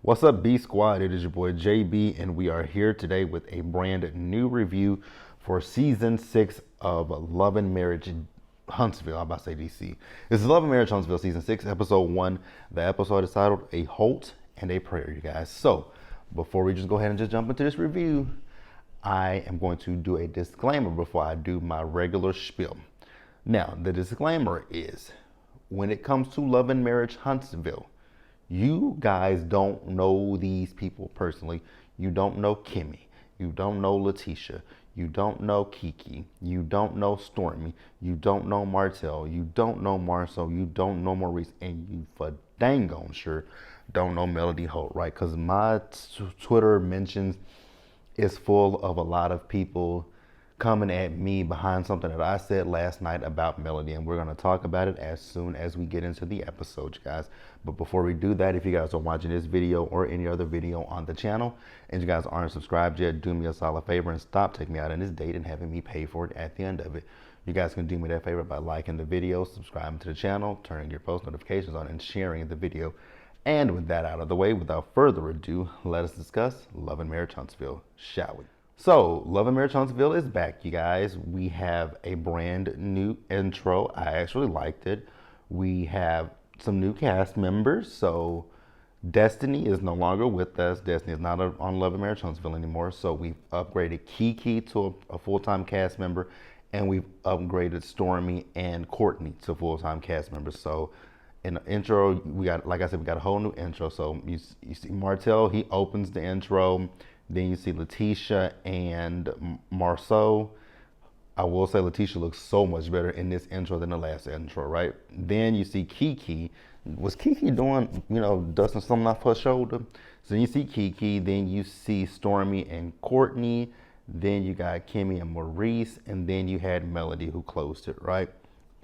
What's up, B Squad? It is your boy JB, and we are here today with a brand new review for season 6 of Love and Marriage Huntsville. I'm about to say DC. This is Love and Marriage Huntsville, season 6, episode 1. The episode is titled A Holt and a Prayer, you guys. So, before we just go ahead and just jump into this review, I am going to do a disclaimer before I do my regular spiel. Now, the disclaimer is when it comes to Love and Marriage Huntsville, you guys don't know these people personally. You don't know Kimmy. You don't know Letitia. You don't know Kiki. You don't know Stormy. You don't know Martell. You don't know Marceau. You don't know Maurice. And you for dang on sure don't know Melody Holt, right? Because my Twitter mentions is full of a lot of people coming at me behind something that I said last night about Melody, and we're going to talk about it as soon as we get into the episode, you guys. But before we do that, if you guys are watching this video or any other video on the channel and you guys aren't subscribed yet, do me a solid favor and stop taking me out on this date and having me pay for it at the end of it. You guys can do me that favor by liking the video, subscribing to the channel, turning your post notifications on, and sharing the video. And with that out of the way, without further ado, let us discuss Love and Marriage Huntsville, shall we? So, Love and Marriage Huntsville is back, you guys. We have a brand new intro. I actually liked it. We have some new cast members. So, Destiny is no longer with us. Destiny is not on Love and Marriage Huntsville anymore. So, we've upgraded Kiki to a full-time cast member, and we've upgraded Stormy and Courtney to full-time cast members. So, in the intro, we got, like I said, we got a whole new intro. So, you see Martell, he opens the intro. Then you see Letitia and Marceau. I will say Letitia looks so much better in this intro than the last intro, right? Then you see Kiki. Was Kiki doing, dusting something off her shoulder? So you see Kiki. Then you see Stormy and Courtney. Then you got Kimmy and Maurice. And then you had Melody who closed it, right?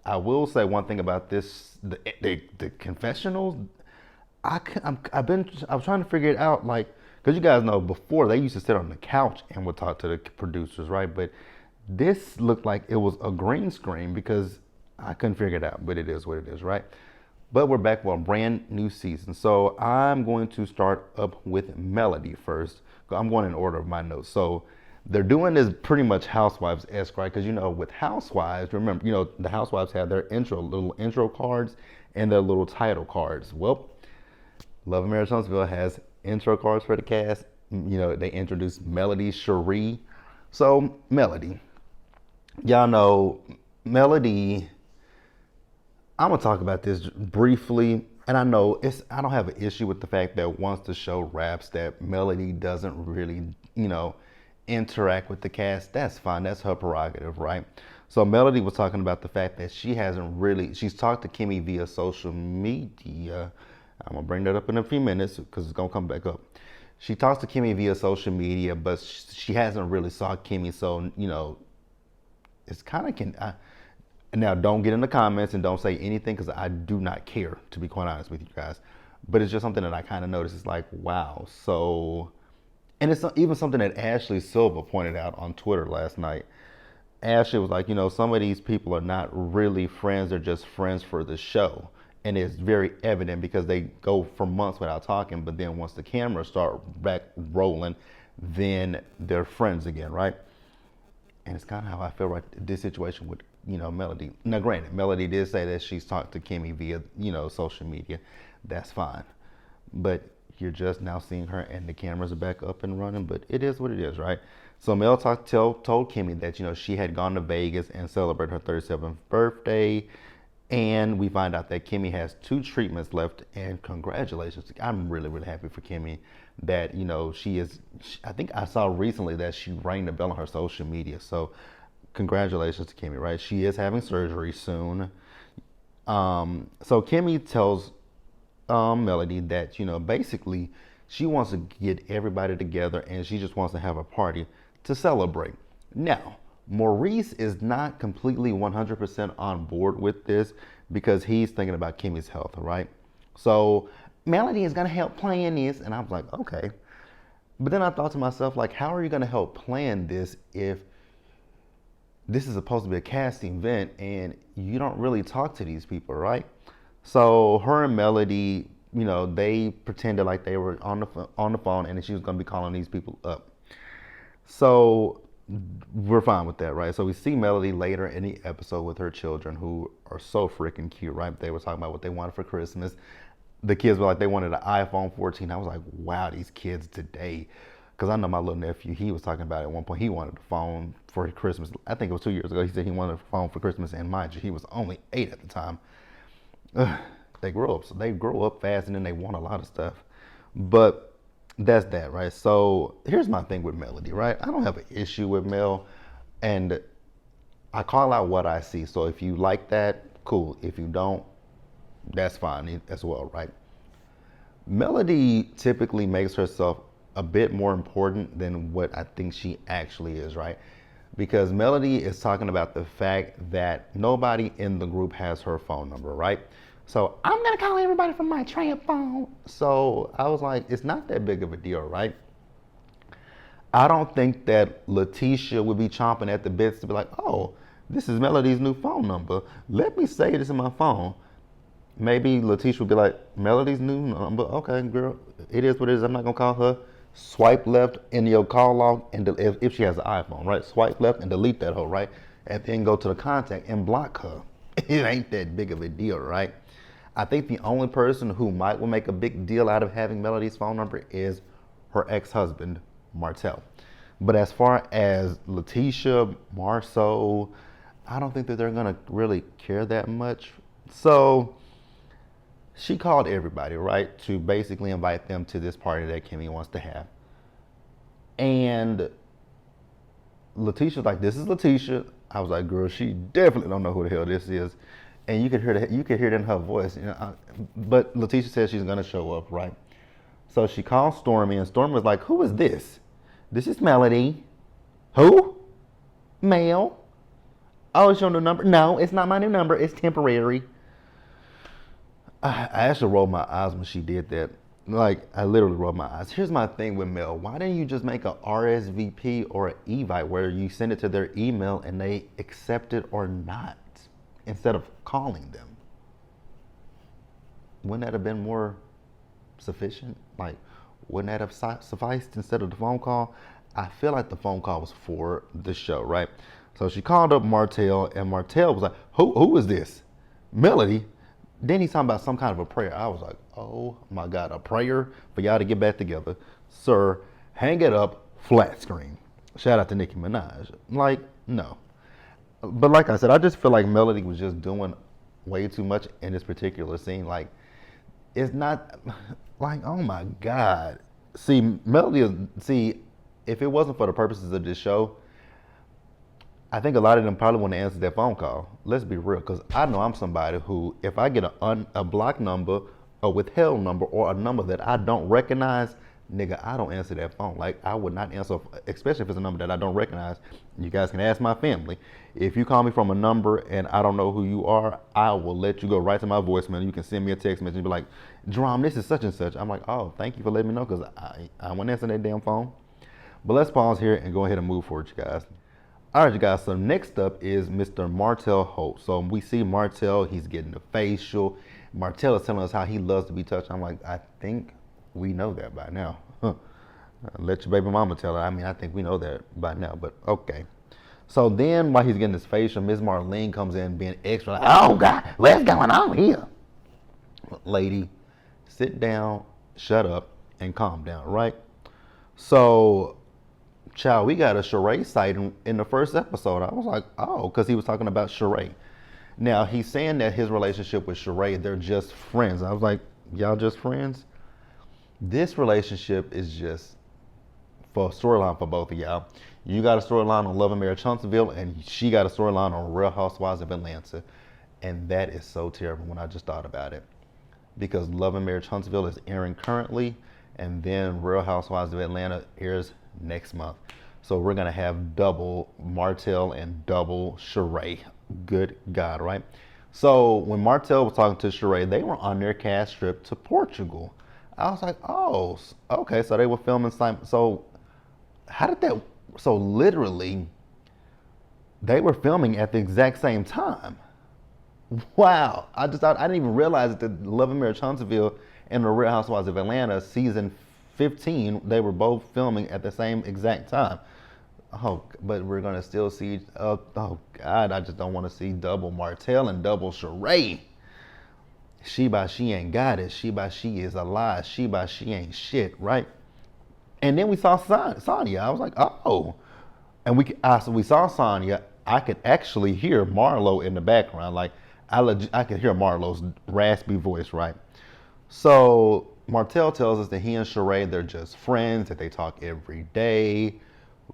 I will say one thing about this, the confessionals. I was trying to figure it out, like, because you guys know before they used to sit on the couch and would talk to the producers, right? But this looked like it was a green screen because I couldn't figure it out, but it is what it is, right? But we're back for a brand new season. So I'm going to start up with Melody first. I'm going in order of my notes. So they're doing this pretty much Housewives-esque, right? Because, with Housewives, remember, the Housewives have their little intro cards and their little title cards. Well, Love and Marriage Huntsville has intro cards for the cast. They introduced Melody Cherie. So, Melody. Y'all know, Melody, I'm going to talk about this briefly. And I know I don't have an issue with the fact that once the show wraps that Melody doesn't really, interact with the cast. That's fine. That's her prerogative, right? So Melody was talking about the fact that she's talked to Kimmy via social media. I'm going to bring that up in a few minutes because it's going to come back up. She talks to Kimmy via social media, but she hasn't really saw Kimmy. So, it's kind of, now don't get in the comments and don't say anything because I do not care, to be quite honest with you guys. But it's just something that I kind of noticed. It's like, wow. So, and it's even something that Ashley Silva pointed out on Twitter last night. Ashley was like, some of these people are not really friends. They're just friends for the show. And it's very evident because they go for months without talking, but then once the cameras start back rolling, then they're friends again, right? And it's kind of how I feel right this situation with, Melody. Now, granted, Melody did say that she's talked to Kimmy via, social media. That's fine. But you're just now seeing her and the cameras are back up and running, but it is what it is, right? So Mel told Kimmy that, she had gone to Vegas and celebrated her 37th birthday. And we find out that Kimmy has 2 treatments left, and congratulations. I'm really, really happy for Kimmy that, I think I saw recently that she rang the bell on her social media. So congratulations to Kimmy, right? She is having surgery soon. So Kimmy tells Melody that, basically she wants to get everybody together and she just wants to have a party to celebrate. Now, Maurice is not completely 100% on board with this because he's thinking about Kimmy's health, right? So Melody is going to help plan this. And I was like, okay. But then I thought to myself, like, how are you going to help plan this if this is supposed to be a casting event and you don't really talk to these people, right? So her and Melody they pretended like they were on the phone, and she was gonna be calling these people up. So we're fine with that, right? So we see Melody later in the episode with her children, who are so freaking cute, right? They were talking about what they wanted for Christmas. The kids were like, they wanted an iPhone 14. I was like, wow, these kids today. Because I know my little nephew, he was talking about it at one point. He wanted a phone for Christmas. I think it was 2 years ago. He said he wanted a phone for Christmas, and mind you, he was only 8 at the time. They grow up, so they grow up fast, and then they want a lot of stuff. But that's that, right? So here's my thing with Melody, right? I don't have an issue with Mel, and I call out what I see. So if you like that, cool. If you don't, that's fine as well, right? Melody typically makes herself a bit more important than what I think she actually is, right? Because Melody is talking about the fact that nobody in the group has her phone number, right? So I'm gonna call everybody from my tramp phone. So I was like, it's not that big of a deal, right? I don't think that Letitia would be chomping at the bits to be like, oh, this is Melody's new phone number. Let me say this in my phone. Maybe Letitia would be like, Melody's new number. Okay, girl, it is what it is. I'm not gonna call her. Swipe left in your call log, and if she has an iPhone, right? Swipe left and delete that hoe, right? And then go to the contact and block her. It ain't that big of a deal, right? I think the only person who might will make a big deal out of having Melody's phone number is her ex-husband, Martell. But as far as Letitia, Marceau, I don't think that they're gonna really care that much. So she called everybody, right, to basically invite them to this party that Kimmy wants to have. And Letitia's like, this is Letitia. I was like, girl, she definitely don't know who the hell this is. And you could hear it in her voice. But Letitia says she's gonna show up, right? So she calls Stormy, and Stormy was like, who is this? This is Melody. Who? Mel. Oh, it's your new number? No, it's not my new number. It's temporary. I actually rolled my eyes when she did that. Like, I literally rolled my eyes. Here's my thing with Mel. Why didn't you just make a RSVP or an Evite where you send it to their email and they accept it or not instead of calling them? Wouldn't that have been more sufficient? Like, wouldn't that have sufficed instead of the phone call? I feel like the phone call was for the show, right? So she called up Martell, and Martell was like, who is this? Melody? Then he's talking about some kind of a prayer. I was like, oh my God, a prayer for y'all to get back together. Sir, hang it up, flat screen. Shout out to Nicki Minaj. Like, no. But like I said, I just feel like Melody was just doing way too much in this particular scene. Like, it's not, like, oh my God. See, if it wasn't for the purposes of this show, I think a lot of them probably want to answer that phone call. Let's be real, because I know I'm somebody who, if I get a blocked number, a withheld number, or a number that I don't recognize, nigga, I don't answer that phone. Like, I would not answer, especially if it's a number that I don't recognize. You guys can ask my family. If you call me from a number and I don't know who you are, I will let you go right to my voicemail. You can send me a text message and be like, Jerome, this is such and such. I'm like, oh, thank you for letting me know, because I wouldn't answer that damn phone. But let's pause here and go ahead and move forward, you guys. All right, you guys, so next up is Mr. Martell Holt. So we see Martell, he's getting the facial. Martell is telling us how he loves to be touched. I'm like, I think we know that by now. Let your baby mama tell her. I mean, I think we know that by now, but okay. So then while he's getting his facial, Ms. Marlene comes in being extra like, oh God, what's going on here? Lady, sit down, shut up, and calm down, right? So, child, we got a Sheree sighting in the first episode. I was like, oh, because he was talking about Sheree. Now, he's saying that his relationship with Sheree, they're just friends. I was like, y'all just friends? This relationship is just for a storyline for both of y'all. You got a storyline on Love and Marriage Huntsville, and she got a storyline on Real Housewives of Atlanta. And that is so terrible when I just thought about it. Because Love and Marriage Huntsville is airing currently, and then Real Housewives of Atlanta airs next month. So we're gonna have double Martell and double Sheree. Good God, right? So when Martell was talking to Sheree, they were on their cast trip to Portugal. I was like, oh, okay, so they were filming. So how did that, so literally, they were filming at the exact same time. Wow, I didn't even realize that Love and Marriage Huntsville in The Real Housewives of Atlanta season 15, they were both filming at the same exact time. Oh, but we're gonna still see. Oh God, I just don't want to see double Martell and double Sheree. She ain't got it. She is a lie. She ain't shit, right? And then we saw Sonya. I was like, oh. And so we saw Sonya. I could actually hear Marlo in the background. Like, I could hear Marlo's raspy voice, right? So Martell tells us that he and Sheree, they're just friends, that they talk every day,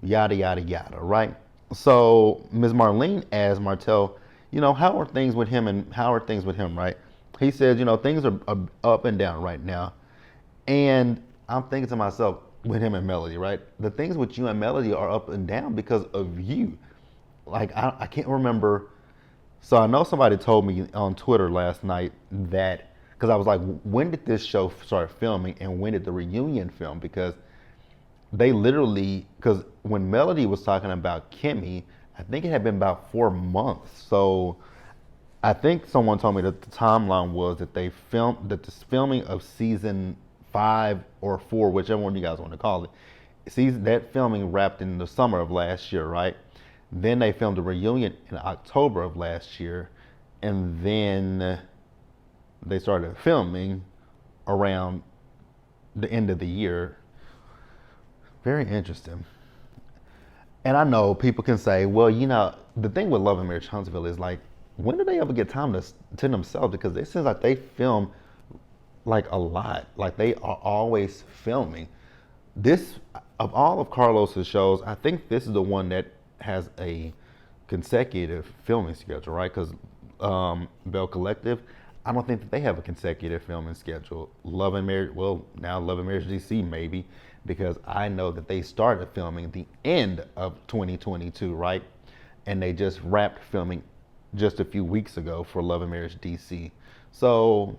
yada, yada, yada, right? So Ms. Marlene asked Martell, how are things with him right? He says, things are up and down right now. And I'm thinking to myself, with him and Melody, right? The things with you and Melody are up and down because of you. Like, I can't remember. So I know somebody told me on Twitter last night that, because I was like, when did this show start filming and when did the reunion film? Because they literally, because when Melody was talking about Kimmy, I think it had been about 4 months. So I think someone told me that the timeline was that the filming of season 5 or 4, whichever one you guys want to call it, that filming wrapped in the summer of last year, right? Then they filmed a reunion in October of last year, and then they started filming around the end of the year. Very interesting. And I know people can say, well, the thing with Love and Marriage Huntsville is like, when do they ever get time to themselves? Because it seems like they film like a lot. Like, they are always filming. This, of all of Carlos's shows, I think this is the one that has a consecutive filming schedule, right? Because Bell Collective, I don't think that they have a consecutive filming schedule. Love and Marriage, well, now Love and Marriage DC maybe, because I know that they started filming at the end of 2022, right? And they just wrapped filming just a few weeks ago for Love and Marriage DC. So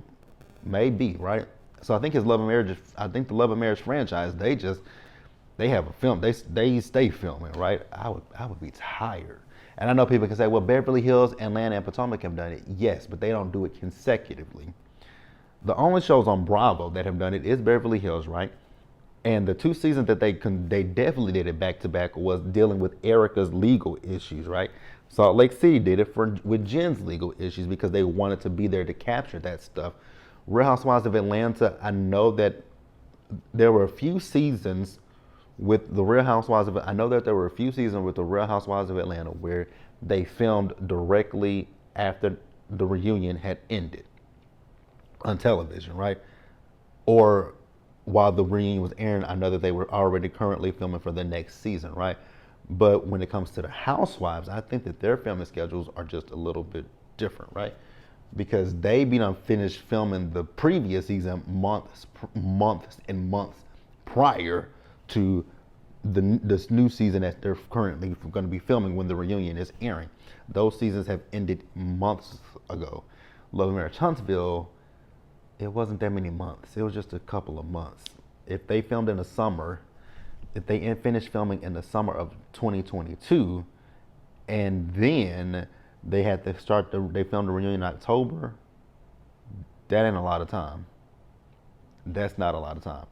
maybe, right? So I think the Love and Marriage franchise, they have a film. They stay filming, right? I would be tired. And I know people can say, well, Beverly Hills, Atlanta, and Potomac have done it. Yes, but they don't do it consecutively. The only shows on Bravo that have done it is Beverly Hills, right? And the 2 seasons that they definitely did it back to back was dealing with Erica's legal issues, right? Salt Lake City did it with Jen's legal issues because they wanted to be there to capture that stuff. Real Housewives of Atlanta, I know that there were a few seasons with the Real Housewives of the Real Housewives of Atlanta where they filmed directly after the reunion had ended on television, right? Or while the reunion was airing, I know that they were already currently filming for the next season, right? But when it comes to the Housewives, I think that their filming schedules are just a little bit different, right? Because they finished filming the previous season months and months prior to this new season that they're currently going to be filming when the reunion is airing. Those seasons have ended months ago. Love and Marriage Huntsville, it wasn't that many months. It was just a couple of months. If they filmed in the summer, if they finished filming in the summer of 2022, and then they had to they filmed the reunion in October, that ain't a lot of time. That's not a lot of time.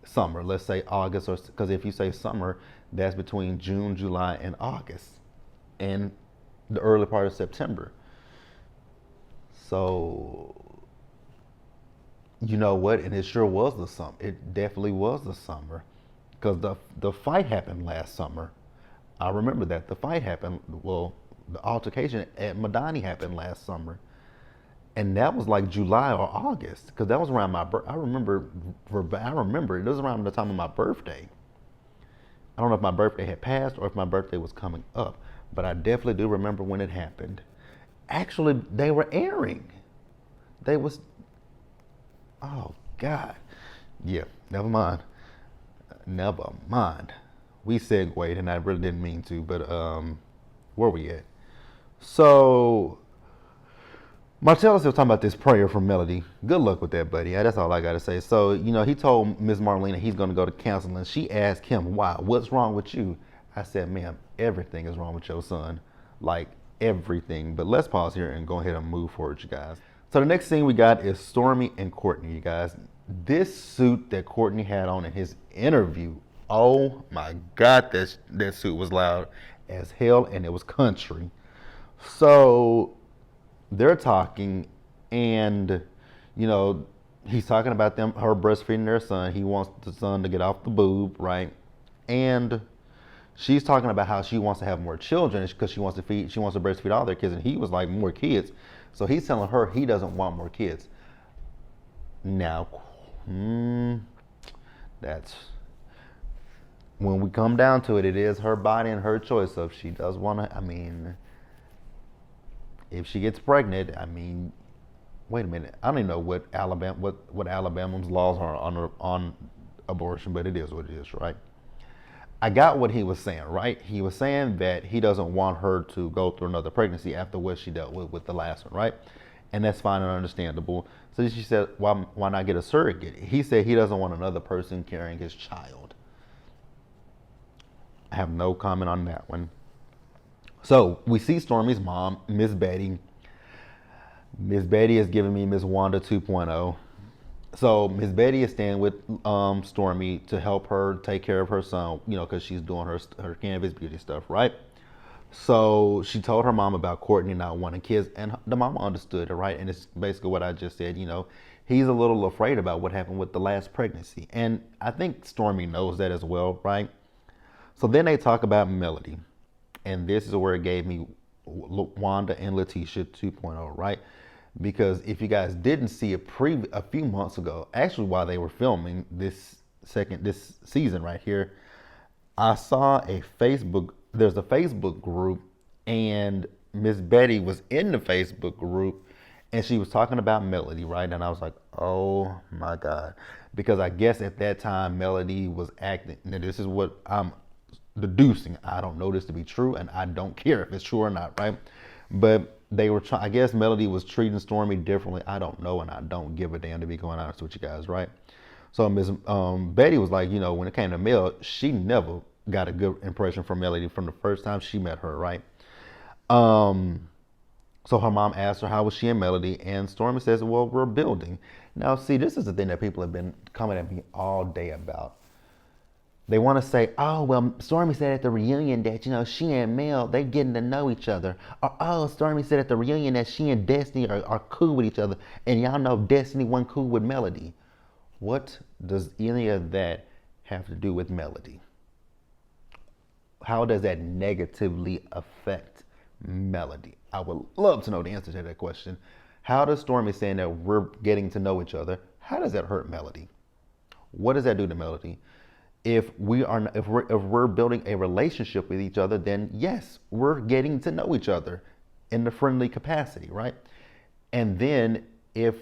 Summer, let's say August, or because if you say summer, that's between June, July, and August, and the early part of September. So, you know what? And it sure was the summer. It definitely was the summer, because the fight happened last summer. I remember that the fight happened. Well, the altercation at Madani happened last summer. And that was like July or August, because that was around my birth. I remember it was around the time of my birthday. I don't know if my birthday had passed or if my birthday was coming up, but I definitely do remember when it happened. Actually, they were airing. Oh God. Yeah, never mind. Never mind. We segued, and I really didn't mean to, but where we at? So Martell is still talking about this prayer from Melody. Good luck with that, buddy. That's all I got to say. So, he told Ms. Marlena he's going to go to counseling. She asked him, why? What's wrong with you? I said, ma'am, everything is wrong with your son. Like, everything. But let's pause here and go ahead and move forward, you guys. So the next scene we got is Stormy and Courtney, you guys. This suit that Courtney had on in his interview, oh my God, that suit was loud as hell, and it was country. So they're talking, and you know, he's talking about her breastfeeding their son. He wants the son to get off the boob, right? And she's talking about how she wants to have more children because she wants to breastfeed all their kids, and he was like, more kids. So he's telling her he doesn't want more kids. Now, that's when we come down to it. It is her body and her choice. So if she does want to, I mean, if she gets pregnant, I mean, wait a minute. I don't even know what Alabama's laws are on abortion, but it is what it is, right? I got what he was saying, right? He was saying that he doesn't want her to go through another pregnancy after what she dealt with the last one, right? And that's fine and understandable. So she said, why not get a surrogate? He said he doesn't want another person carrying his child. I have no comment on that one. So we see Stormi's mom, Miss Betty. Miss Betty is giving me Miss Wanda 2.0. So Miss Betty is staying with Stormi to help her take care of her son, because she's doing her Canvas beauty stuff, right? So she told her mom about Courtney not wanting kids, and the mama understood it, right? And it's basically what I just said. He's a little afraid about what happened with the last pregnancy, and I think Stormi knows that as well, right? So then they talk about Melody, and this is where it gave me Wanda and Letitia 2.0, right? Because if you guys didn't see a few months ago, actually while they were filming this season right here, I saw there's a Facebook group, and Miss Betty was in the Facebook group, and she was talking about Melody, right? And I was like, oh my God. Because I guess at that time, Melody was acting, now this is what I'm deducing. I don't know this to be true, and I don't care if it's true or not, right? But they were trying, I guess Melody was treating Stormi differently. I don't know, and I don't give a damn, to be going honest with you guys, right? So Miss Betty was like, when it came to Mel, she never got a good impression from Melody from the first time she met her, right? So her mom asked her how was she and Melody, and Stormi says, well, we're building. Now, see, this is the thing that people have been coming at me all day about. They want to say, oh, well, Stormi said at the reunion that, she and Mel, they getting to know each other. Or, oh, Stormi said at the reunion that she and Destiny are cool with each other. And y'all know Destiny wasn't cool with Melody. What does any of that have to do with Melody? How does that negatively affect Melody? I would love to know the answer to that question. How does Stormi saying that we're getting to know each other, how does that hurt Melody? What does that do to Melody? If we're building a relationship with each other, then yes, we're getting to know each other in the friendly capacity, right? And then if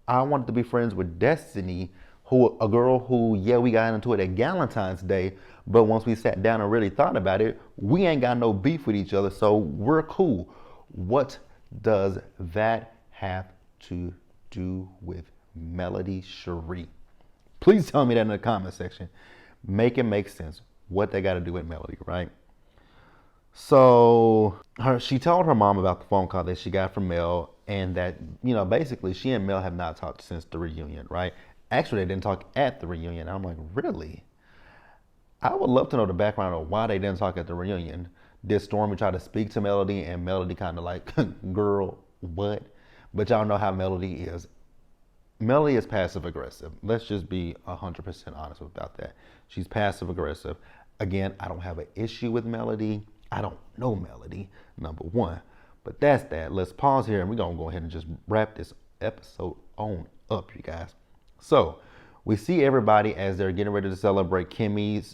I wanted to be friends with Destiny, a girl who, yeah, we got into it at Valentine's Day, but once we sat down and really thought about it, we ain't got no beef with each other, so we're cool. What does that have to do with Melody Cherie? Please tell me that in the comment section. Make it make sense what they got to do with Melody, right? So she told her mom about the phone call that she got from Mel, and that, basically she and Mel have not talked since the reunion, right? Actually, they didn't talk at the reunion. I'm like, really? I would love to know the background of why they didn't talk at the reunion. Did Stormi try to speak to Melody, and Melody kind of like, girl, what? But y'all know how Melody is. Melody is passive aggressive. Let's just be 100% honest about that. She's passive aggressive. Again, I don't have an issue with Melody. I don't know Melody, number one. But that's that. Let's pause here, and we're going to go ahead and just wrap this episode on up, you guys. So we see everybody as they're getting ready to celebrate Kimmy's,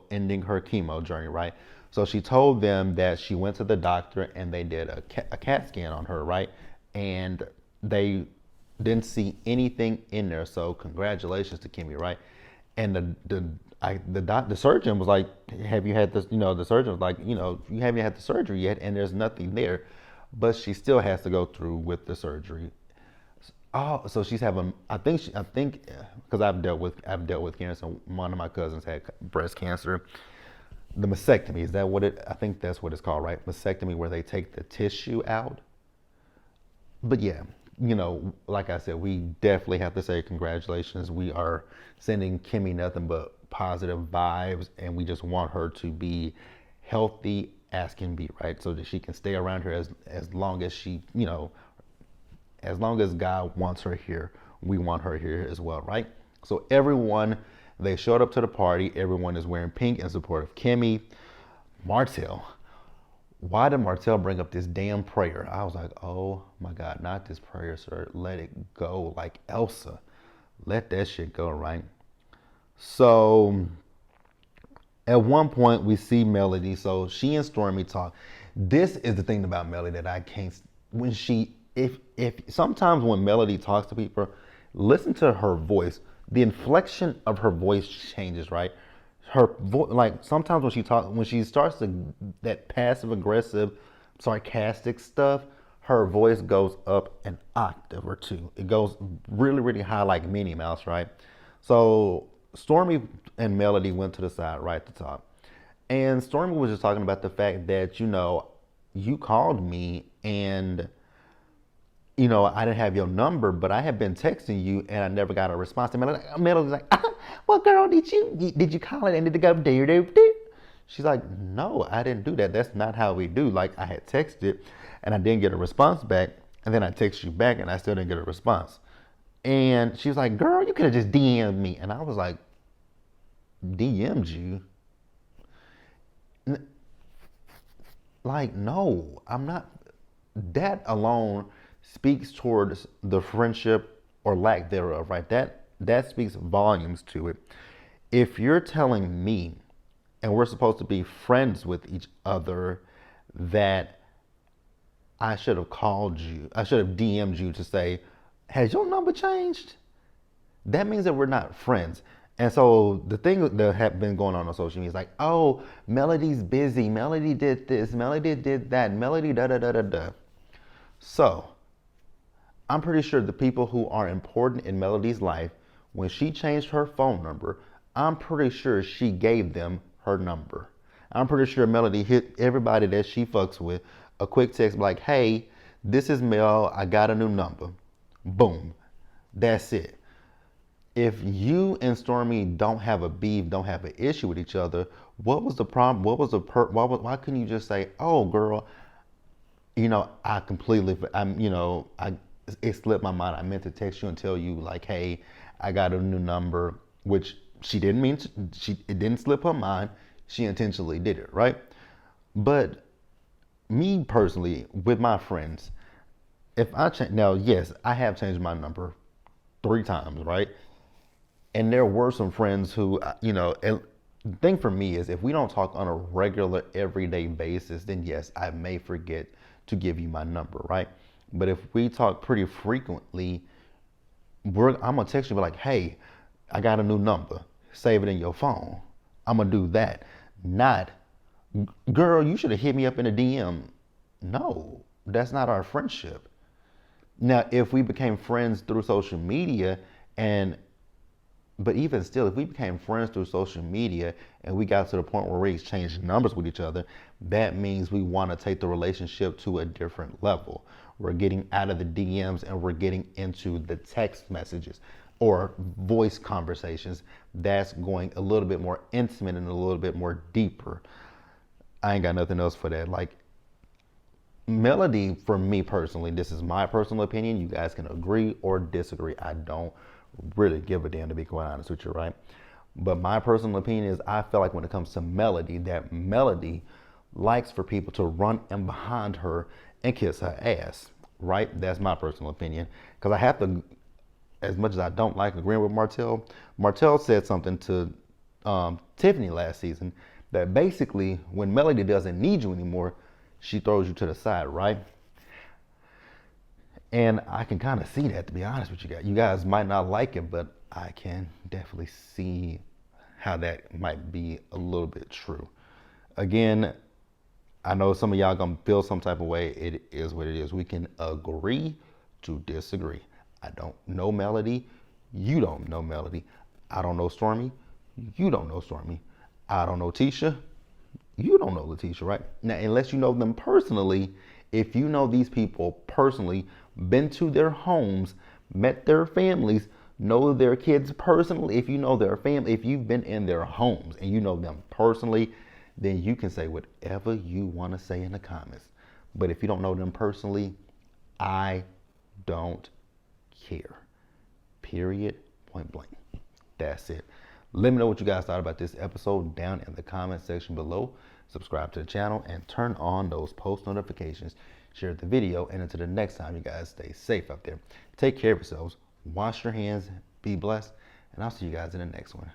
ending her chemo journey, right? So she told them that she went to the doctor and they did a CAT scan on her, right? And they didn't see anything in there. So congratulations to Kimmy, right? And the surgeon was like, have you had this? The surgeon was like, you haven't had the surgery yet, and there's nothing there, but she still has to go through with the surgery. Oh, so she's having. I think because I've dealt with cancer. One of my cousins had breast cancer. The mastectomy, is that what it? I think that's what it's called, right? Mastectomy, where they take the tissue out. But yeah, like I said, we definitely have to say congratulations. We are sending Kimmy nothing but positive vibes, and we just want her to be healthy as can be, right? So that she can stay around here as long as she, as long as God wants her here, we want her here as well, right? So everyone, they showed up to the party. Everyone is wearing pink in support of Kimmy. Martell. Why did Martell bring up this damn prayer? I was like, oh my God, not this prayer, sir. Let it go. Like Elsa. Let that shit go, right? So at one point we see Melody. So she and Stormy talk. This is the thing about Melody that I can't, when she, if sometimes when Melody talks to people, listen to her voice. The inflection of her voice changes, right? Her voice, like sometimes when she starts to that passive aggressive, sarcastic stuff, her voice goes up an octave or two. It goes really, really high like Minnie Mouse, right? So Stormy and Melody went to the side right at the top. And Stormy was just talking about the fact that, you called me and I didn't have your number, but I had been texting you and I never got a response. And Melody's like, well, girl, did you call it and did it go do? She's like, no, I didn't do that. That's not how we do. Like I had texted and I didn't get a response back. And then I text you back and I still didn't get a response. And she was like, girl, you could have just DM'd me. And I was like, DM'd you? Like, no, I'm not. That alone speaks towards the friendship or lack thereof, right? That speaks volumes to it. If you're telling me, and we're supposed to be friends with each other, that I should have called you, I should have DM'd you to say, has your number changed? That means that we're not friends. And so the thing that have been going on social media is like, oh, Melody's busy. Melody did this. Melody did that. Melody da da da da da. So I'm pretty sure the people who are important in Melody's life, when she changed her phone number, I'm pretty sure she gave them her number. I'm pretty sure Melody hit everybody that she fucks with a quick text like, hey, this is Mel. I got a new number. Boom. That's it. If you and Stormy don't have a beef, don't have an issue with each other, what was the problem? What was the why couldn't you just say, oh, girl, I completely, it slipped my mind. I meant to text you and tell you like, hey, I got a new number, which she didn't mean to, it didn't slip her mind. She intentionally did it, right? But me personally, with my friends, if I change, now, yes, I have changed my number 3 times, right? And there were some friends who, and the thing for me is if we don't talk on a regular, everyday basis, then yes, I may forget to give you my number, right? But if we talk pretty frequently, I'm going to text you like, hey, I got a new number. Save it in your phone. I'm going to do that. Not, girl, you should have hit me up in a DM. No, that's not our friendship. Now, if we became friends through social media but even still, if we became friends through social media and we got to the point where we exchanged numbers with each other, that means we want to take the relationship to a different level. We're getting out of the DMs and we're getting into the text messages or voice conversations. That's going a little bit more intimate and a little bit more deeper. I ain't got nothing else for that. Like, Melody, for me personally, this is my personal opinion. You guys can agree or disagree. I don't really give a damn, to be quite honest with you, right? But my personal opinion is I feel like when it comes to Melody, that Melody likes for people to run in behind her and kiss her ass, right? That's my personal opinion. Because I have to, as much as I don't like agreeing with Martell said something to Tiffany last season that basically when Melody doesn't need you anymore, she throws you to the side, right? And I can kind of see that, to be honest with you guys. You guys might not like it, but I can definitely see how that might be a little bit true. Again, I know some of y'all gonna feel some type of way. It is what it is. We can agree to disagree. I don't know Melody. You don't know Melody. I don't know Stormy. You don't know Stormy. I don't know Tisha. You don't know Letitia, right? Now, unless you know them personally, If you know these people personally, been to their homes, met their families, know their kids personally, if you know their family, if you've been in their homes and you know them personally, then you can say whatever you want to say in the comments. But if you don't know them personally, I don't care. Period. Point blank. That's it. Let me know what you guys thought about this episode down in the comment section below. Subscribe to the channel and turn on those post notifications. Share the video, and until the next time, you guys stay safe out there. Take care of yourselves. Wash your hands. Be blessed. And I'll see you guys in the next one.